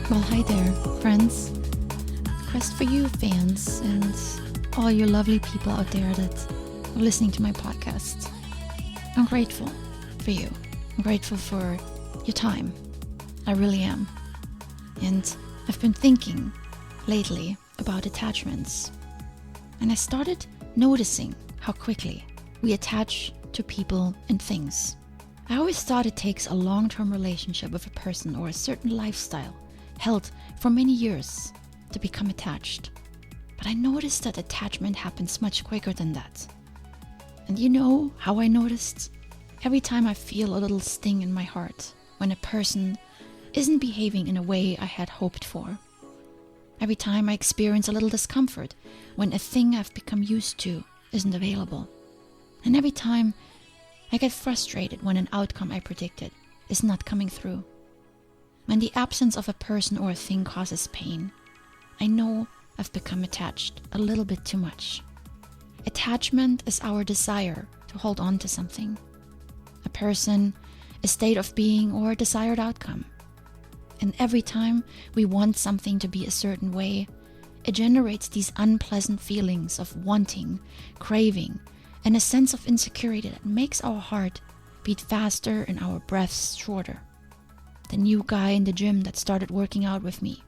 Well, hi there, friends. Quest for you, fans, and all you lovely people out there that are listening to my podcast. I'm grateful for you. I'm grateful for your time. I really am. And I've been thinking lately about attachments. And I started noticing how quickly we attach to people and things. I always thought it takes a long-term relationship with a person or a certain lifestyle held for many years to become attached. But I noticed that attachment happens much quicker than that. And you know how I noticed? Every time I feel a little sting in my heart when a person isn't behaving in a way I had hoped for. Every time I experience a little discomfort when a thing I've become used to isn't available. And every time I get frustrated when an outcome I predicted is not coming through. When the absence of a person or a thing causes pain, I know I've become attached a little bit too much. Attachment is our desire to hold on to something. A person, a state of being, or a desired outcome. And every time we want something to be a certain way, it generates these unpleasant feelings of wanting, craving, and a sense of insecurity that makes our heart beat faster and our breaths shorter. The new guy in the gym that started working out with me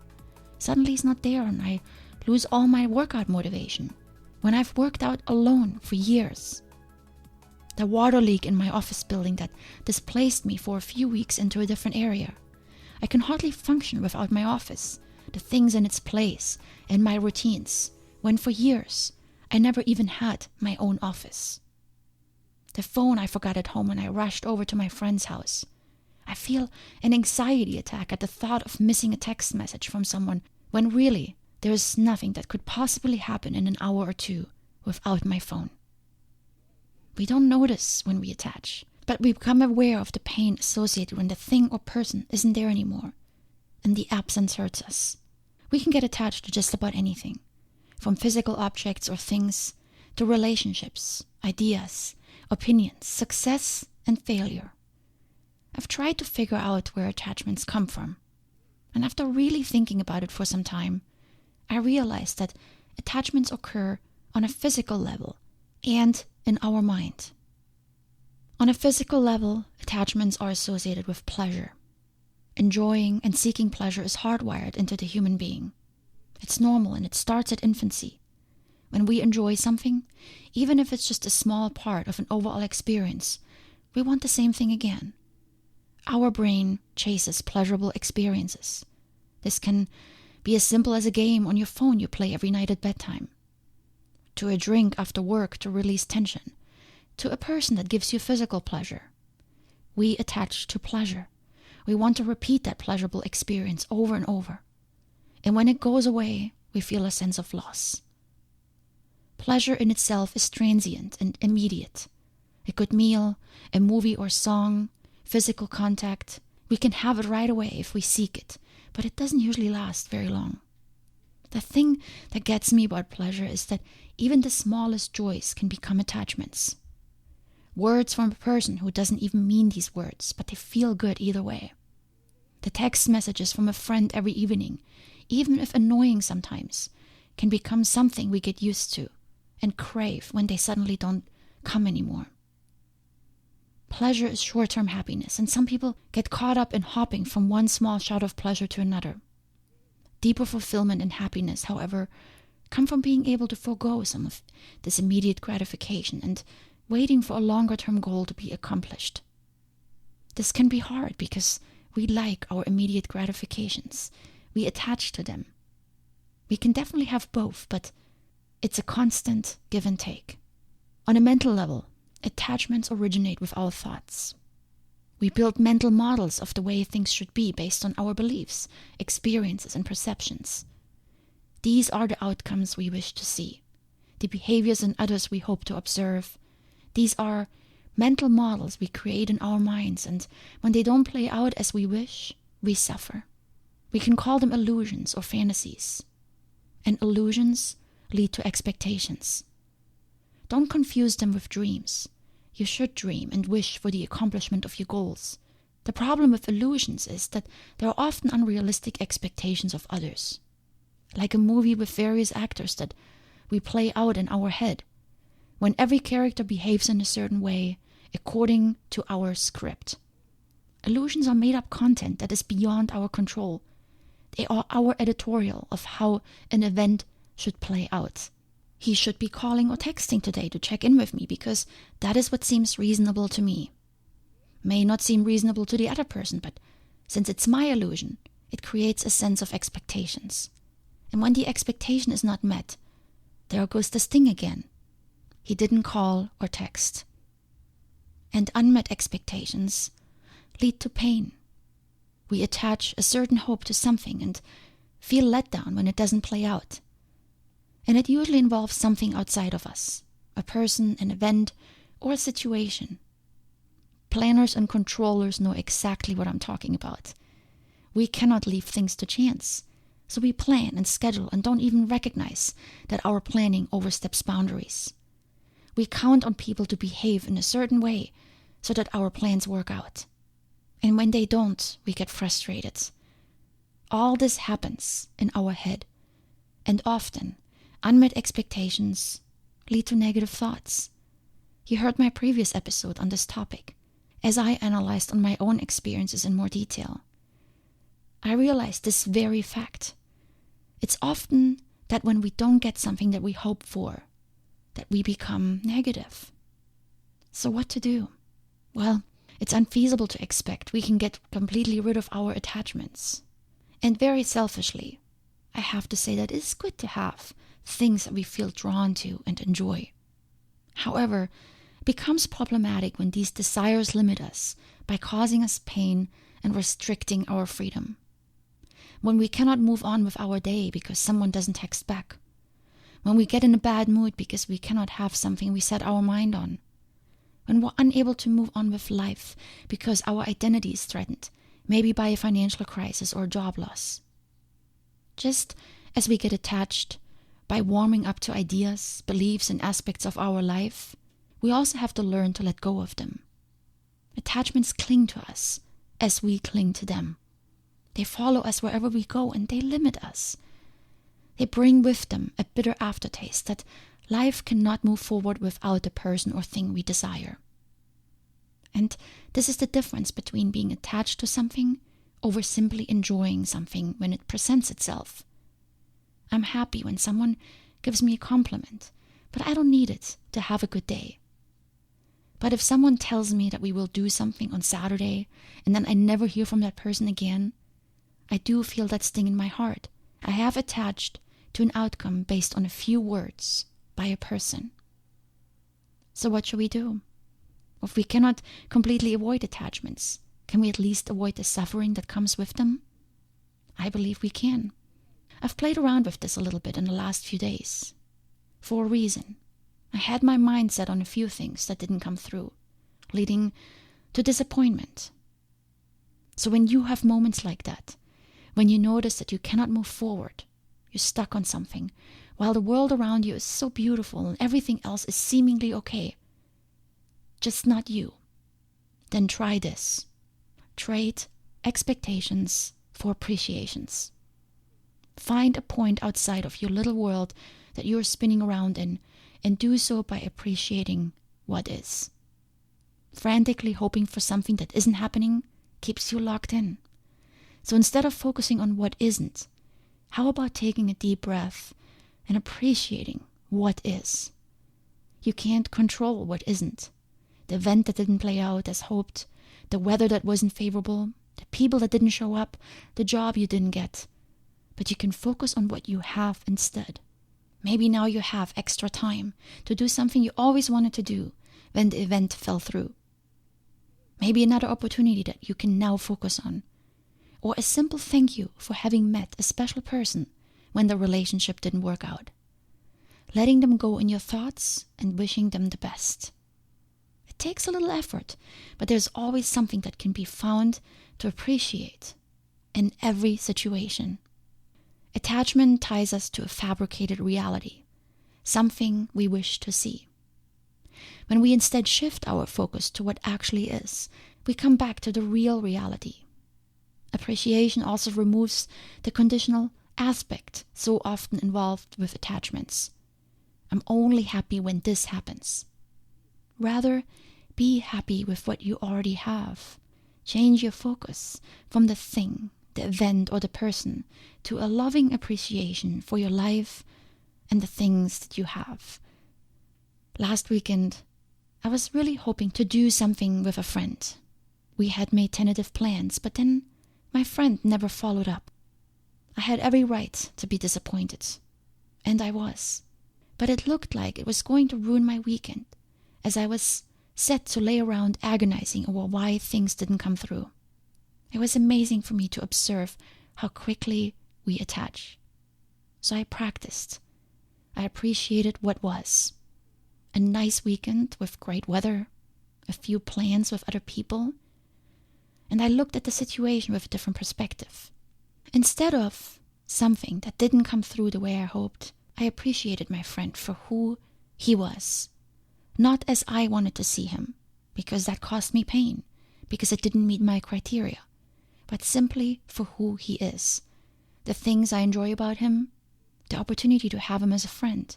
suddenly is not there, and I lose all my workout motivation when I've worked out alone for years. The water leak in my office building that displaced me for a few weeks into a different area. I can hardly function without my office, the things in its place, and my routines, when for years I never even had my own office. The phone I forgot at home when I rushed over to my friend's house. I feel an anxiety attack at the thought of missing a text message from someone when really there is nothing that could possibly happen in an hour or two without my phone. We don't notice when we attach, but we become aware of the pain associated when the thing or person isn't there anymore, and the absence hurts us. We can get attached to just about anything, from physical objects or things to relationships, ideas, opinions, success and failure. I've tried to figure out where attachments come from, and after really thinking about it for some time, I realized that attachments occur on a physical level and in our mind. On a physical level, attachments are associated with pleasure. Enjoying and seeking pleasure is hardwired into the human being. It's normal and it starts at infancy. When we enjoy something, even if it's just a small part of an overall experience, we want the same thing again. Our brain chases pleasurable experiences. This can be as simple as a game on your phone you play every night at bedtime, to a drink after work to release tension, to a person that gives you physical pleasure. We attach to pleasure. We want to repeat that pleasurable experience over and over. And when it goes away, we feel a sense of loss. Pleasure in itself is transient and immediate. A good meal, a movie or song, physical contact, we can have it right away if we seek it, but it doesn't usually last very long. The thing that gets me about pleasure is that even the smallest joys can become attachments. Words from a person who doesn't even mean these words, but they feel good either way. The text messages from a friend every evening, even if annoying sometimes, can become something we get used to and crave when they suddenly don't come anymore. Pleasure is short-term happiness, and some people get caught up in hopping from one small shot of pleasure to another. Deeper fulfillment and happiness, however, come from being able to forego some of this immediate gratification and waiting for a longer-term goal to be accomplished. This can be hard because we like our immediate gratifications. We attach to them. We can definitely have both, but it's a constant give and take. On a mental level, attachments originate with our thoughts. We build mental models of the way things should be based on our beliefs, experiences, and perceptions. These are the outcomes we wish to see, the behaviors in others we hope to observe. These are mental models we create in our minds, and when they don't play out as we wish, we suffer. We can call them illusions or fantasies. And illusions lead to expectations. Don't confuse them with dreams. You should dream and wish for the accomplishment of your goals. The problem with illusions is that there are often unrealistic expectations of others, like a movie with various actors that we play out in our head, when every character behaves in a certain way according to our script. Illusions are made-up content that is beyond our control. They are our editorial of how an event should play out. He should be calling or texting today to check in with me because that is what seems reasonable to me. May not seem reasonable to the other person, but since it's my illusion, it creates a sense of expectations. And when the expectation is not met, there goes the sting again. He didn't call or text. And unmet expectations lead to pain. We attach a certain hope to something and feel let down when it doesn't play out. And it usually involves something outside of us, a person, an event, or a situation. Planners and controllers know exactly what I'm talking about. We cannot leave things to chance, so we plan and schedule and don't even recognize that our planning oversteps boundaries. We count on people to behave in a certain way so that our plans work out. And when they don't, we get frustrated. All this happens in our head, and often unmet expectations lead to negative thoughts. You heard my previous episode on this topic. As I analyzed on my own experiences in more detail, I realized this very fact. It's often that when we don't get something that we hope for, that we become negative. So what to do? Well, it's unfeasible to expect we can get completely rid of our attachments. And very selfishly, I have to say that it's good to have things that we feel drawn to and enjoy. However, it becomes problematic when these desires limit us by causing us pain and restricting our freedom. When we cannot move on with our day because someone doesn't text back. When we get in a bad mood because we cannot have something we set our mind on. When we're unable to move on with life because our identity is threatened, maybe by a financial crisis or job loss. Just as we get attached by warming up to ideas, beliefs, and aspects of our life, we also have to learn to let go of them. Attachments cling to us as we cling to them. They follow us wherever we go and they limit us. They bring with them a bitter aftertaste that life cannot move forward without the person or thing we desire. And this is the difference between being attached to something over simply enjoying something when it presents itself. I'm happy when someone gives me a compliment, but I don't need it to have a good day. But if someone tells me that we will do something on Saturday and then I never hear from that person again, I do feel that sting in my heart. I have attached to an outcome based on a few words by a person. So what should we do? If we cannot completely avoid attachments, can we at least avoid the suffering that comes with them? I believe we can. I've played around with this a little bit in the last few days. For a reason. I had my mind set on a few things that didn't come through, leading to disappointment. So when you have moments like that, when you notice that you cannot move forward, you're stuck on something, while the world around you is so beautiful and everything else is seemingly okay, just not you, then try this. Trade expectations for appreciations. Find a point outside of your little world that you're spinning around in, and do so by appreciating what is. Frantically hoping for something that isn't happening keeps you locked in. So instead of focusing on what isn't, how about taking a deep breath and appreciating what is? You can't control what isn't. The event that didn't play out as hoped, the weather that wasn't favorable, the people that didn't show up, the job you didn't get. But you can focus on what you have instead. Maybe now you have extra time to do something you always wanted to do when the event fell through. Maybe another opportunity that you can now focus on. Or a simple thank you for having met a special person when the relationship didn't work out. Letting them go in your thoughts and wishing them the best. It takes a little effort, but there's always something that can be found to appreciate in every situation. Attachment ties us to a fabricated reality, something we wish to see. When we instead shift our focus to what actually is, we come back to the real reality. Appreciation also removes the conditional aspect so often involved with attachments. I'm only happy when this happens. Rather, be happy with what you already have. Change your focus from the thing, the event, or the person to a loving appreciation for your life and the things that you have. Last weekend, I was really hoping to do something with a friend. We had made tentative plans, but then my friend never followed up. I had every right to be disappointed, and I was. But it looked like it was going to ruin my weekend, as I was set to lay around agonizing over why things didn't come through. It was amazing for me to observe how quickly we attach. So I practiced. I appreciated what was. A nice weekend with great weather, a few plans with other people, and I looked at the situation with a different perspective. Instead of something that didn't come through the way I hoped, I appreciated my friend for who he was. Not as I wanted to see him, because that caused me pain, because it didn't meet my criteria, but simply for who he is. The things I enjoy about him, the opportunity to have him as a friend.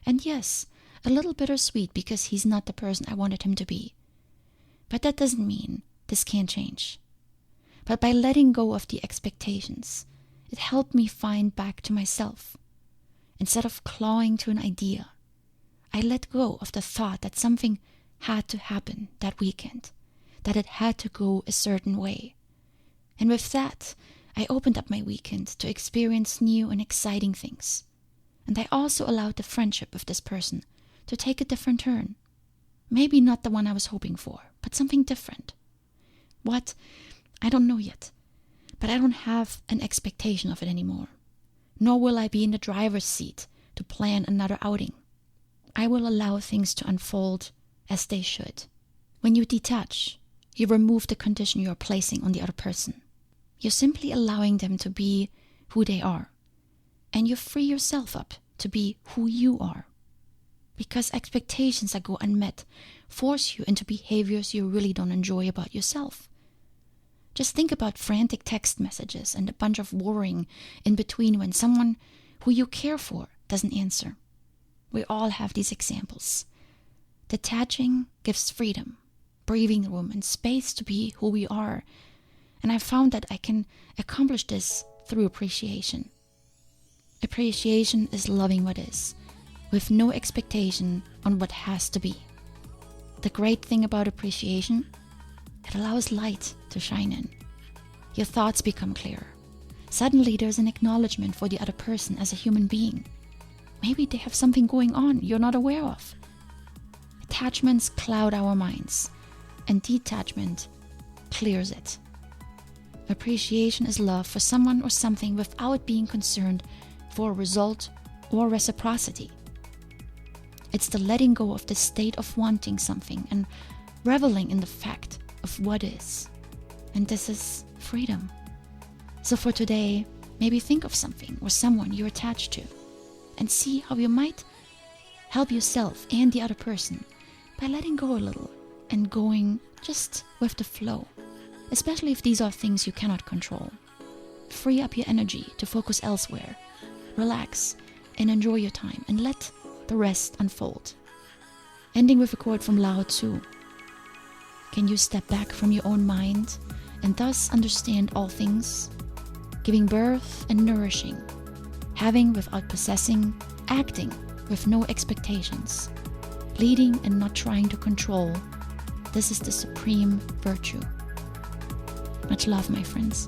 And yes, a little bittersweet because he's not the person I wanted him to be. But that doesn't mean this can't change. But by letting go of the expectations, it helped me find back to myself. Instead of clawing to an idea, I let go of the thought that something had to happen that weekend, that it had to go a certain way. And with that, I opened up my weekend to experience new and exciting things. And I also allowed the friendship with this person to take a different turn. Maybe not the one I was hoping for, but something different. What? I don't know yet. But I don't have an expectation of it anymore. Nor will I be in the driver's seat to plan another outing. I will allow things to unfold as they should. When you detach, you remove the condition you are placing on the other person. You're simply allowing them to be who they are. And you free yourself up to be who you are. Because expectations that go unmet force you into behaviors you really don't enjoy about yourself. Just think about frantic text messages and a bunch of worrying in between when someone who you care for doesn't answer. We all have these examples. Detaching gives freedom, breathing room, and space to be who we are. And I found that I can accomplish this through appreciation. Appreciation is loving what is, with no expectation on what has to be. The great thing about appreciation, it allows light to shine in. Your thoughts become clearer. Suddenly there's an acknowledgement for the other person as a human being. Maybe they have something going on you're not aware of. Attachments cloud our minds, and detachment clears it. Appreciation is love for someone or something without being concerned for a result or reciprocity. It's the letting go of the state of wanting something and reveling in the fact of what is. And this is freedom. So for today, maybe think of something or someone you're attached to and see how you might help yourself and the other person by letting go a little and going just with the flow, especially if these are things you cannot control. Free up your energy to focus elsewhere, relax, and enjoy your time, and let the rest unfold. Ending with a quote from Lao Tzu. Can you step back from your own mind and thus understand all things? Giving birth and nourishing, having without possessing, acting with no expectations, leading and not trying to control. This is the supreme virtue. Much love, my friends.